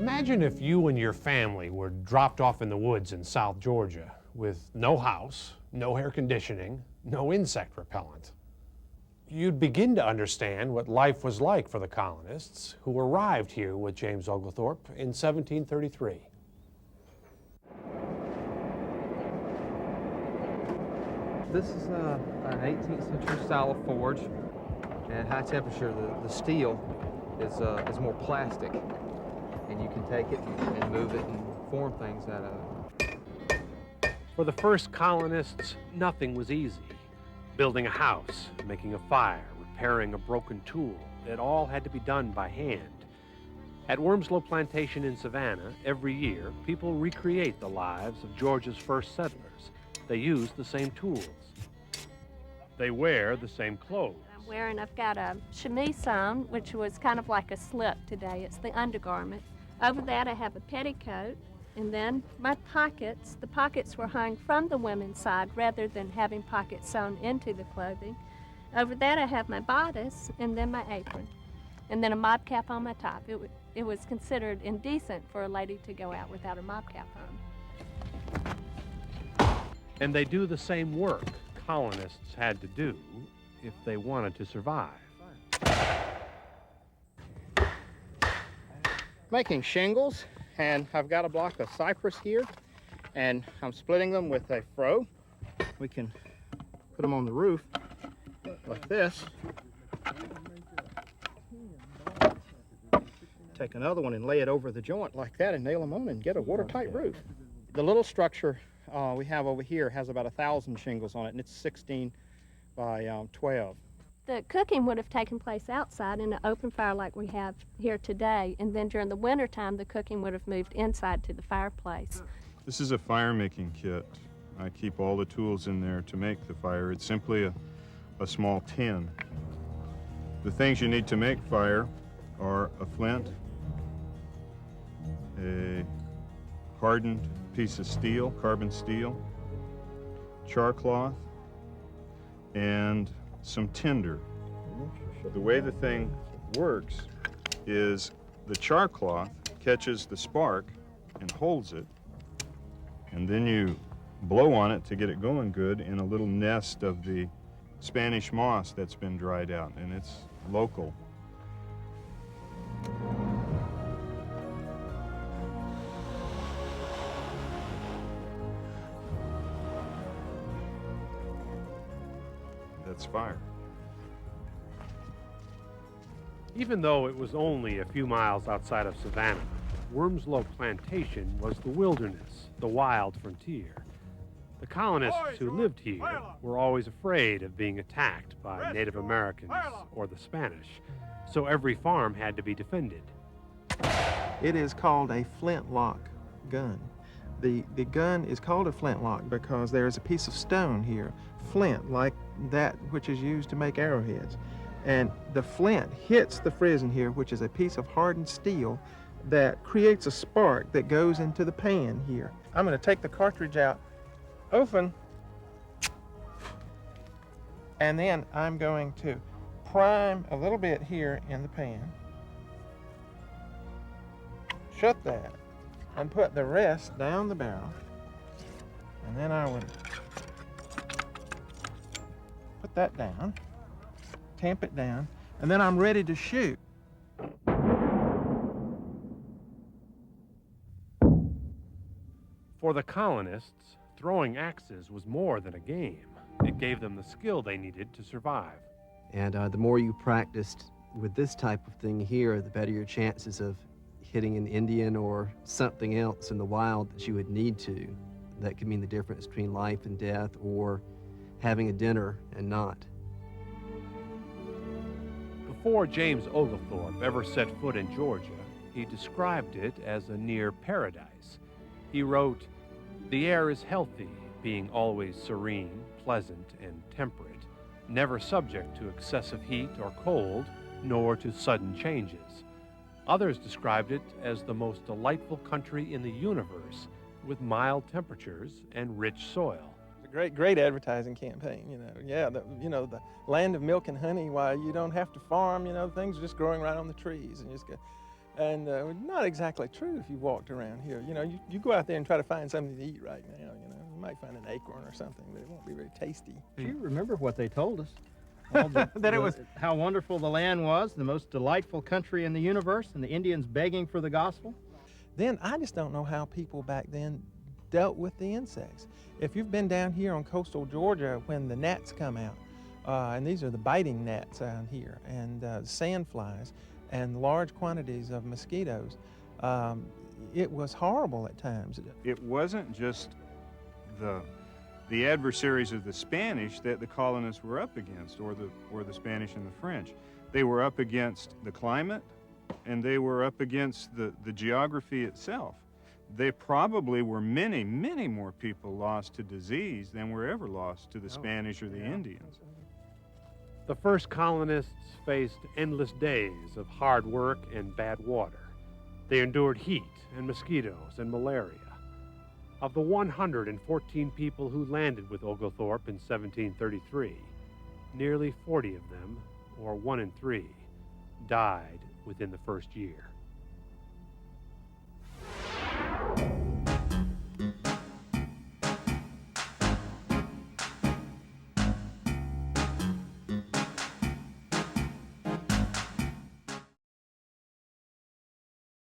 Imagine if you and your family were dropped off in the woods in South Georgia with no house, no air conditioning, no insect repellent. You'd begin to understand what life was like for the colonists who arrived here with James Oglethorpe in 1733. This is an 18th century style of forge. At high temperature, the steel is more plastic, and you can take it and move it and form things out of it. For the first colonists, nothing was easy. Building a house, making a fire, repairing a broken tool, it all had to be done by hand. At Wormslow Plantation in Savannah, every year, people recreate the lives of Georgia's first settlers. They use the same tools. They wear the same clothes. I've got a chemise on, which was kind of like a slip today. It's the undergarment. Over that I have a petticoat, and then my pockets. The pockets were hung from the women's side rather than having pockets sewn into the clothing. Over that I have my bodice, and then my apron, and then a mob cap on my top. It was considered indecent for a lady to go out without a mob cap on. And they do the same work colonists had to do if they wanted to survive. Making shingles, and I've got a block of cypress here, and I'm splitting them with a froe. We can put them on the roof like this. Take another one and lay it over the joint like that and nail them on and get a watertight roof. The little structure we have over here has about 1,000 shingles on it, and it's 16 by 12. The cooking would have taken place outside in an open fire like we have here today, and then during the wintertime, the cooking would have moved inside to the fireplace. This is a fire-making kit. I keep all the tools in there to make the fire. It's simply a small tin. The things you need to make fire are a flint, a hardened piece of steel, carbon steel, char cloth, and some tinder. The way the thing works is the char cloth catches the spark and holds it, and then you blow on it to get it going good in a little nest of the Spanish moss that's been dried out, and it's local. That's fire. Even though it was only a few miles outside of Savannah, Wormslow Plantation was the wilderness, the wild frontier. The colonists who lived here were always afraid of being attacked by Native Americans or the Spanish, so every farm had to be defended. It is called a flintlock gun. The gun is called a flintlock because there is a piece of stone here, flint, like that which is used to make arrowheads. And the flint hits the frizzen here, which is a piece of hardened steel that creates a spark that goes into the pan here. I'm going to take the cartridge out, open, and then I'm going to prime a little bit here in the pan, shut that, and put the rest down the barrel. And then I would put that down, tamp it down, and then I'm ready to shoot. For the colonists, throwing axes was more than a game. It gave them the skill they needed to survive. And the more you practiced with this type of thing here, the better your chances of hitting an Indian or something else in the wild that you would need to. That could mean the difference between life and death, or having a dinner and not. Before James Oglethorpe ever set foot in Georgia, he described it as a near paradise. He wrote, "The air is healthy, being always serene, pleasant, and temperate, never subject to excessive heat or cold, nor to sudden changes." Others described it as the most delightful country in the universe, with mild temperatures and rich soil. It's a great advertising campaign, you know. Yeah, the land of milk and honey, why you don't have to farm, you know, things are just growing right on the trees, and you just And not exactly true if you walked around here. You know, you go out there and try to find something to eat right now, you know. You might find an acorn or something, but it won't be very tasty. Do you remember what they told us? That it was how wonderful the land was, the most delightful country in the universe, and the Indians begging for the gospel? Then I just don't know how people back then dealt with the insects. If you've been down here on coastal Georgia when the gnats come out, and these are the biting gnats out here, and sand flies, and large quantities of mosquitoes, it was horrible at times. It wasn't just the adversaries of the Spanish that the colonists were up against, or the Spanish and the French. They were up against the climate, and they were up against the geography itself. There probably were many, many more people lost to disease than were ever lost to the Spanish or the Indians. The first colonists faced endless days of hard work and bad water. They endured heat and mosquitoes and malaria. Of the 114 people who landed with Oglethorpe in 1733, nearly 40 of them, or 1 in 3, died within the first year.